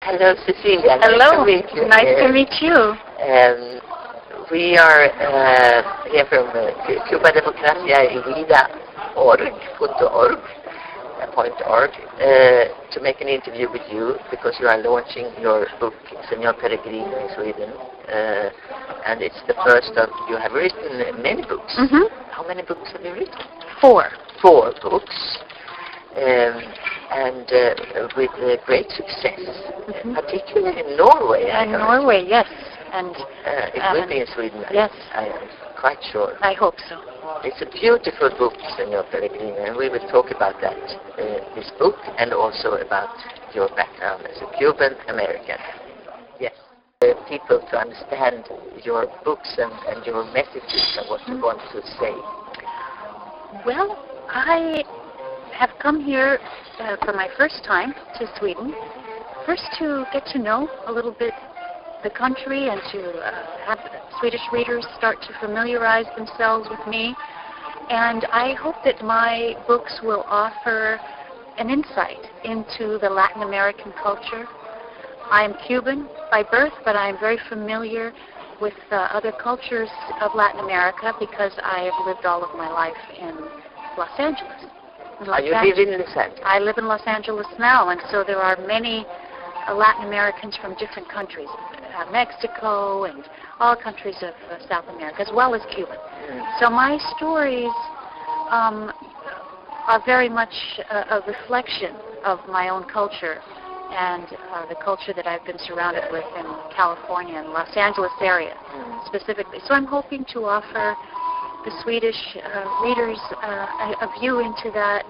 Hello, Cecilia. Hello. Nice to meet you. Nice to meet you. We are here from Cuba Democracia y Vida.org, to make an interview with you because you are launching your book, Senor Peregrino, in Sweden. And it's the first of, you have written many books. Mm-hmm. How many books have you written? 4. 4 books. And with great success, particularly in Norway. In Norway, yes. And it will be in Sweden. Yes. I am quite sure. I hope so. It's a beautiful book, Senor Peregrino, and we will talk about that, this book, and also about your background as a Cuban American. Yes. People to understand your books and your messages and what you want to say. Well, I have come here for my first time to Sweden, first to get to know a little bit the country and to have Swedish readers start to familiarize themselves with me. And I hope that my books will offer an insight into the Latin American culture. I am Cuban by birth, but I am very familiar with other cultures of Latin America because I have lived all of my life in Los Angeles. You live in Los Angeles? I live in Los Angeles now, and so there are many Latin Americans from different countries, Mexico and all countries of South America, as well as Cuba. So my stories are very much a reflection of my own culture and the culture that I've been surrounded with in California and Los Angeles area specifically. So I'm hoping to offer the Swedish readers a view into that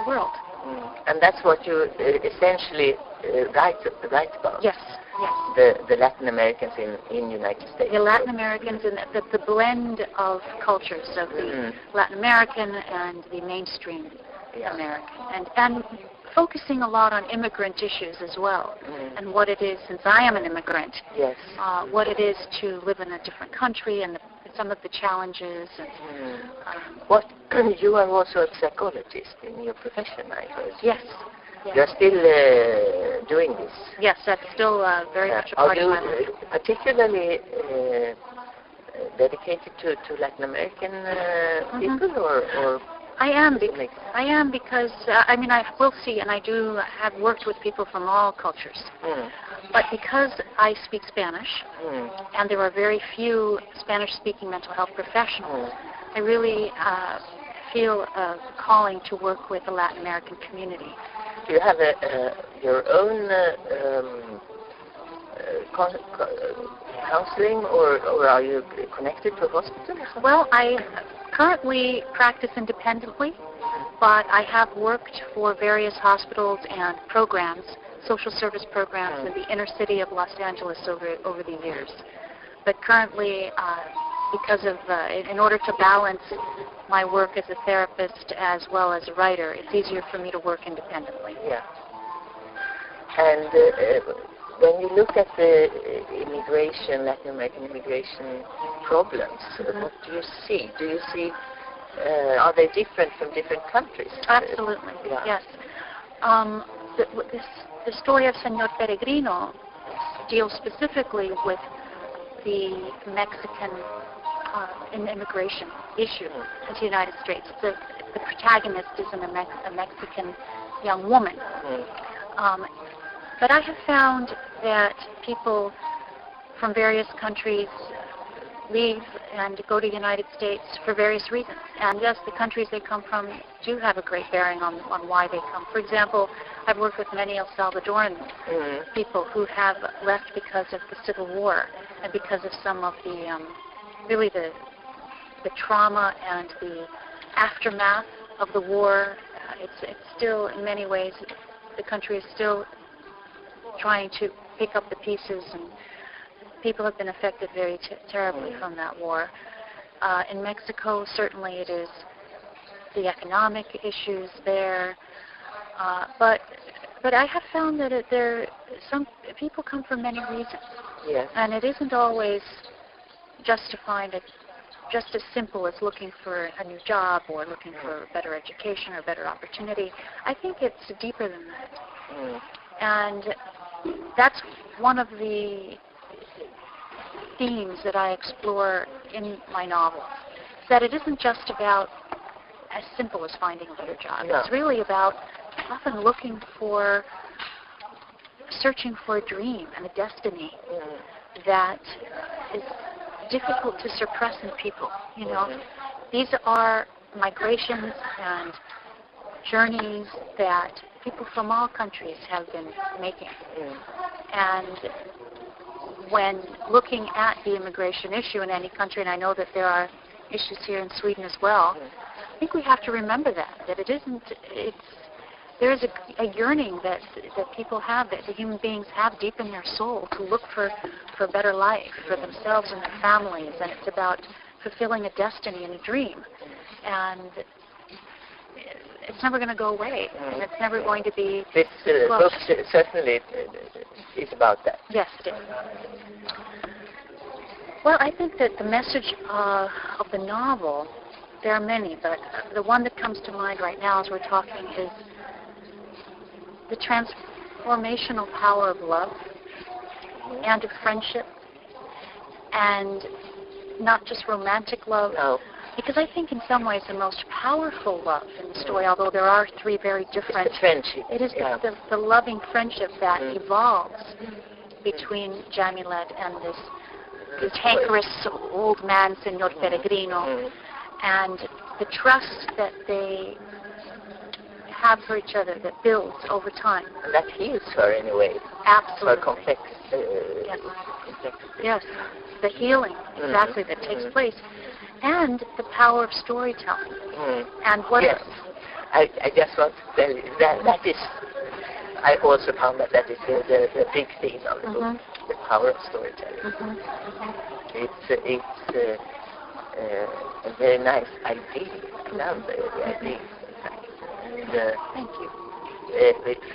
world. And that's what you essentially write about. Yes, yes. The Latin Americans in United States. The Latin Americans and the blend of cultures of the Latin American and the mainstream American, and focusing a lot on immigrant issues as well, and what it is, since I am an immigrant, what it is to live in a different country and some of the challenges. What you are also a psychologist in your profession, I heard. Yes. You're still doing this. Yes, that's still very much a part of my life. Are you particularly dedicated to Latin American people, or? I am because I will see, and I do have worked with people from all cultures. But because I speak Spanish, and there are very few Spanish-speaking mental health professionals, I really feel a calling to work with the Latin American community. Do you have your own counseling, or are you connected to a hospital? Well, I currently practice independently, but I have worked for various hospitals and programs, social service programs in the inner city of Los Angeles over the years. But currently, because of, in order to balance my work as a therapist as well as a writer, it's easier for me to work independently. Yeah. And when you look at the Latin American immigration problems, what do you see? Do you see, are they different from different countries? Absolutely, yes. The story of Senor Peregrino deals specifically with the Mexican immigration issue into the United States. The protagonist is a Mexican young woman. But I have found that people from various countries leave and go to the United States for various reasons. And yes, the countries they come from do have a great bearing on why they come. For example, I've worked with many El Salvadoran people who have left because of the Civil War and because of some of the, really the trauma and the aftermath of the war. It's still, in many ways, the country is still trying to pick up the pieces, and people have been affected very terribly from that war. In Mexico, certainly it is the economic issues there, but I have found that some people come for many reasons, and it isn't always justified just as simple as looking for a new job or looking for better education or better opportunity. I think it's deeper than that. And that's one of the themes that I explore in my novels, that it isn't just about as simple as finding a better job. No. It's really about often looking for, searching for a dream and a destiny that is difficult to suppress in people. You know, these are migrations and journeys that people from all countries have been making. And when looking at the immigration issue in any country, and I know that there are issues here in Sweden as well, I think we have to remember that it isn't, there is a yearning that people have, that the human beings have deep in their soul to look for a better life for themselves and their families, and it's about fulfilling a destiny and a dream. And it's never going to go away, and it's never going to be... This book certainly is about that. Yes, it is. Well, I think that the message of the novel, there are many, but the one that comes to mind right now as we're talking is the transformational power of love and of friendship, and not just romantic love. No. Because I think in some ways the most powerful love in the story, although there are three very different... It's the friendship. It is the loving friendship that evolves between Jamilet and this cankerous old man, Senor Peregrino, and the trust that they have for each other that builds over time. And that heals her in a way. Absolutely. Her complex. Yes. Yes. The healing, exactly, that takes place. And the power of storytelling. And what... Yes. I just want to tell you that is... I also found that is the big theme of the book, the power of storytelling. It's a very nice idea. I love the idea. Thank you.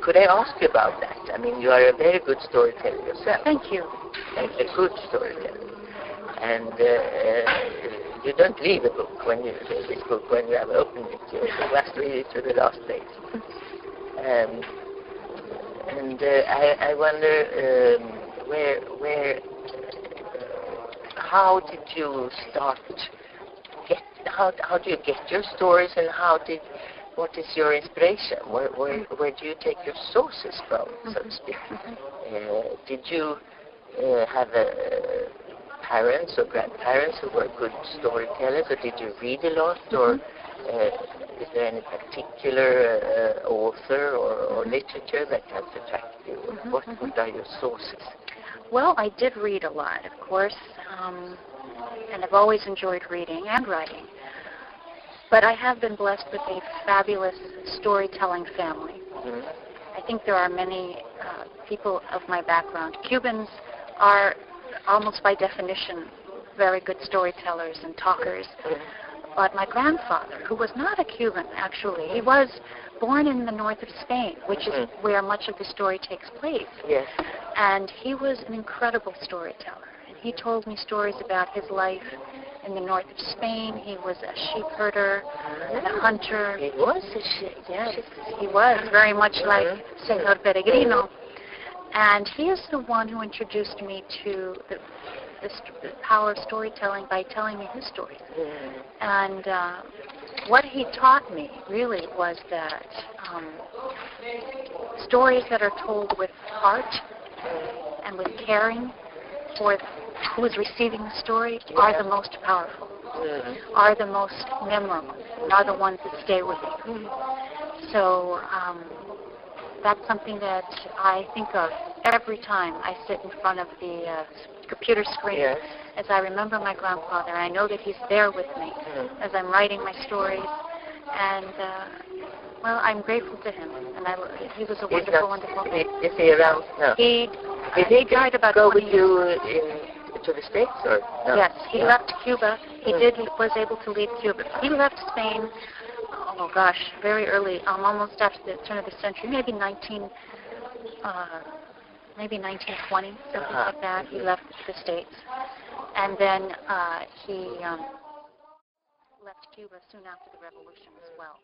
Could I ask you about that? I mean, you are a very good storyteller yourself. Thank you. And a good storyteller. And you don't leave a book when you have opened it. You must read it to the last page. I wonder how did you start? How do you get your stories, and what is your inspiration? Where do you take your sources from, so to speak? Did you have parents or grandparents who were good storytellers, or did you read a lot, or is there any particular author or literature that has attracted you? What are your sources? Well, I did read a lot, of course, and I've always enjoyed reading and writing. But I have been blessed with a fabulous storytelling family. I think there are many people of my background. Cubans are almost by definition very good storytellers and talkers. But my grandfather, who was not a Cuban actually, he was born in the north of Spain, which is where much of the story takes place. Yes. And he was an incredible storyteller. And he told me stories about his life in the north of Spain. He was a sheep herder and a hunter. He was a sheep. Yes, he was very much like Senor Peregrino. And he is the one who introduced me to the power of storytelling by telling me his stories. And what he taught me really was that stories that are told with heart and with caring for who is receiving the story are the most powerful, are the most memorable, and are the ones that stay with you. So that's something that I think of every time I sit in front of the computer screen, as I remember my grandfather. I know that he's there with me as I'm writing my stories, and well, I'm grateful to him. And he was a wonderful, wonderful man. Is he around now? He died about go 20 with you to the States, or no? Yes, he left Cuba. He was able to leave Cuba. He left Spain. Oh gosh, very early, almost after the turn of the century, maybe 1920, something like that. He left the States, and then he left Cuba soon after the revolution as well.